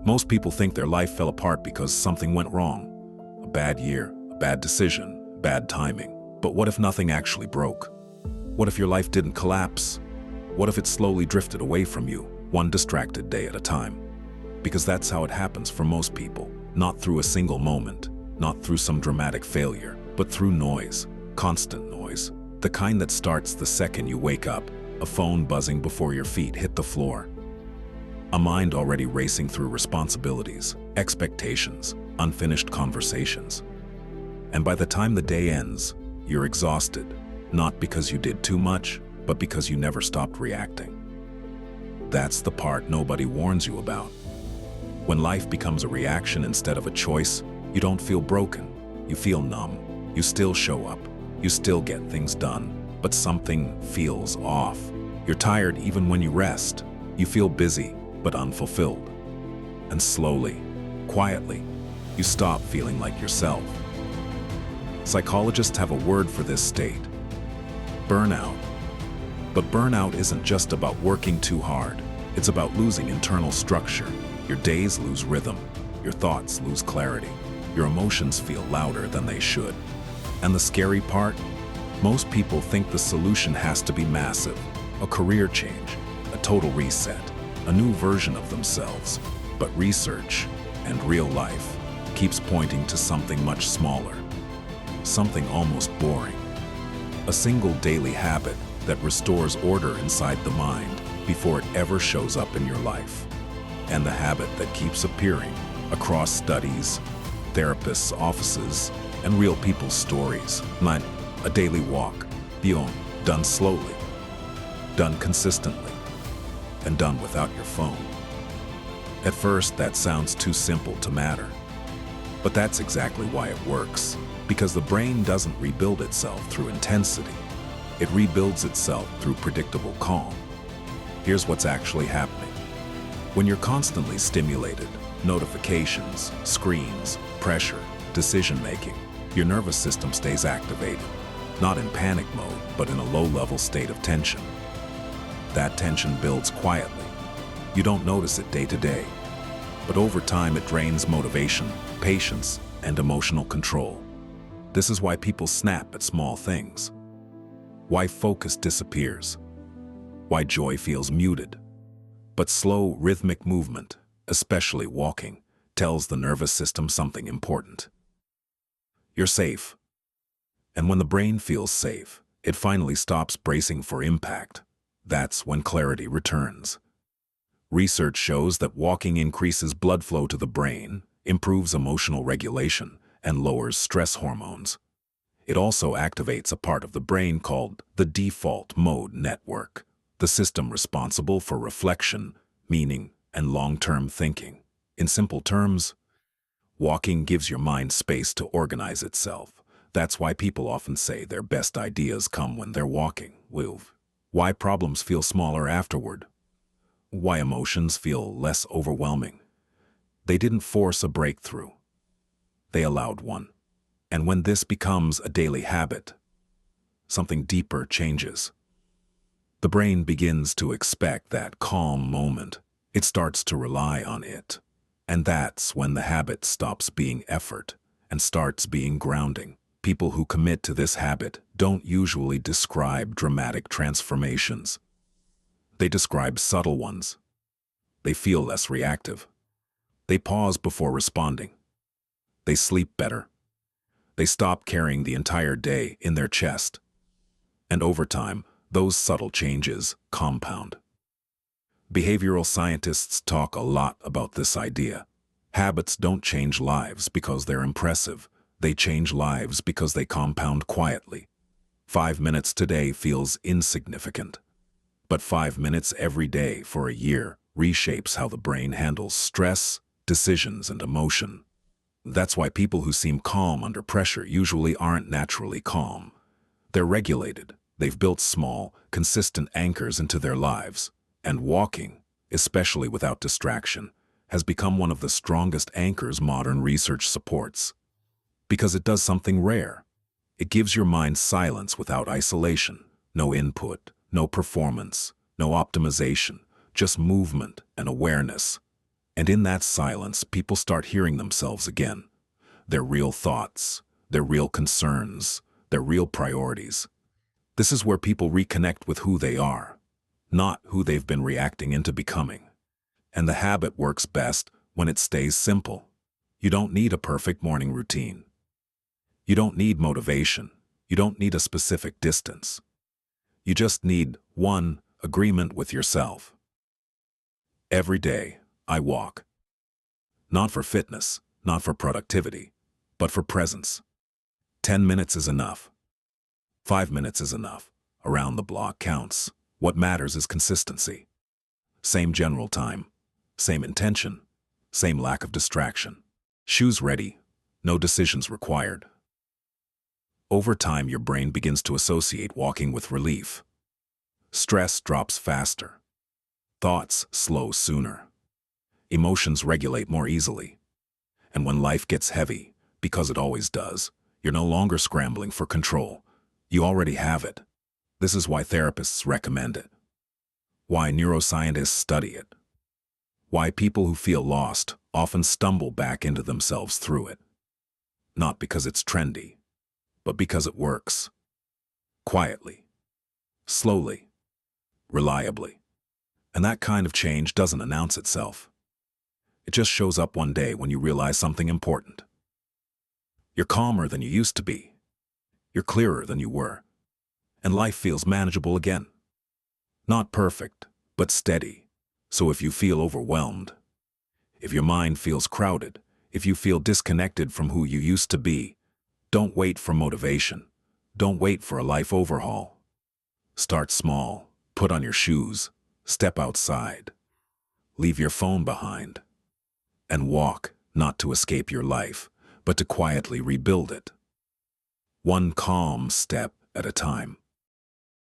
Most people think their life fell apart because something went wrong. A bad year, a bad decision, bad timing. But what if nothing actually broke? What if your life didn't collapse? What if it slowly drifted away from you, one distracted day at a time? Because that's how it happens for most people. Not through a single moment, not through some dramatic failure, but through noise, constant noise. The kind that starts the second you wake up, a phone buzzing before your feet hit the floor. A mind already racing through responsibilities, expectations, unfinished conversations. And by the time the day ends, you're exhausted, not because you did too much, but because you never stopped reacting. That's the part nobody warns you about. When life becomes a reaction instead of a choice, you don't feel broken, you feel numb. You still show up, you still get things done, but something feels off. You're tired even when you rest. You feel busy, but unfulfilled. And slowly, quietly, you stop feeling like yourself. Psychologists have a word for this state: burnout. But burnout isn't just about working too hard. It's about losing internal structure. Your days lose rhythm. Your thoughts lose clarity. Your emotions feel louder than they should. And the scary part? Most people think the solution has to be massive. A career change, a total reset, a new version of themselves. But research and real life keeps pointing to something much smaller. Something almost boring. A single daily habit that restores order inside the mind before it ever shows up in your life. And the habit that keeps appearing across studies, therapists' offices, and real people's stories. Like a daily walk, done slowly, done consistently, and done without your phone. At first, that sounds too simple to matter. But that's exactly why it works. Because the brain doesn't rebuild itself through intensity. It rebuilds itself through predictable calm. Here's what's actually happening. When you're constantly stimulated, notifications, screens, pressure, decision-making, your nervous system stays activated, not in panic mode, but in a low-level state of tension. That tension builds quietly. You don't notice it day to day, but over time it drains motivation, patience, and emotional control. This is why people snap at small things. Why focus disappears. Why joy feels muted. But slow, rhythmic movement, especially walking, tells the nervous system something important. You're safe. And when the brain feels safe, it finally stops bracing for impact. That's when clarity returns. Research shows that walking increases blood flow to the brain, improves emotional regulation, and lowers stress hormones. It also activates a part of the brain called the default mode network, the system responsible for reflection, meaning, and long-term thinking. In simple terms, walking gives your mind space to organize itself. That's why people often say their best ideas come when they're walking. Why problems feel smaller afterward. Why emotions feel less overwhelming. They didn't force a breakthrough. They allowed one. And when this becomes a daily habit, something deeper changes. The brain begins to expect that calm moment. It starts to rely on it. And that's when the habit stops being effort and starts being grounding. People who commit to this habit don't usually describe dramatic transformations. They describe subtle ones. They feel less reactive. They pause before responding. They sleep better. They stop carrying the entire day in their chest. And over time, those subtle changes compound. Behavioral scientists talk a lot about this idea. Habits don't change lives because they're impressive. They change lives because they compound quietly. 5 minutes today feels insignificant. But 5 minutes every day for a year reshapes how the brain handles stress, decisions, and emotion. That's why people who seem calm under pressure usually aren't naturally calm. They're regulated. They've built small, consistent anchors into their lives. And walking, especially without distraction, has become one of the strongest anchors modern research supports. Because it does something rare. It gives your mind silence without isolation. No input, no performance, no optimization, just movement and awareness. And in that silence, people start hearing themselves again. Their real thoughts, their real concerns, their real priorities. This is where people reconnect with who they are, not who they've been reacting into becoming. And the habit works best when it stays simple. You don't need a perfect morning routine. You don't need motivation. You don't need a specific distance. You just need one agreement with yourself. Every day, I walk. Not for fitness, not for productivity, but for presence. 10 minutes is enough. 5 minutes is enough. Around the block counts. What matters is consistency. Same general time, same intention, same lack of distraction. Shoes ready, no decisions required. Over time, your brain begins to associate walking with relief. Stress drops faster. Thoughts slow sooner. Emotions regulate more easily. And when life gets heavy, because it always does, you're no longer scrambling for control. You already have it. This is why therapists recommend it. Why neuroscientists study it. Why people who feel lost often stumble back into themselves through it. Not because it's trendy, but because it works. Quietly. Slowly. Reliably. And that kind of change doesn't announce itself. It just shows up one day when you realize something important. You're calmer than you used to be. You're clearer than you were. And life feels manageable again. Not perfect, but steady. So if you feel overwhelmed, if your mind feels crowded, if you feel disconnected from who you used to be, don't wait for motivation. Don't wait for a life overhaul. Start small. Put on your shoes. Step outside. Leave your phone behind. And walk, not to escape your life, but to quietly rebuild it. One calm step at a time.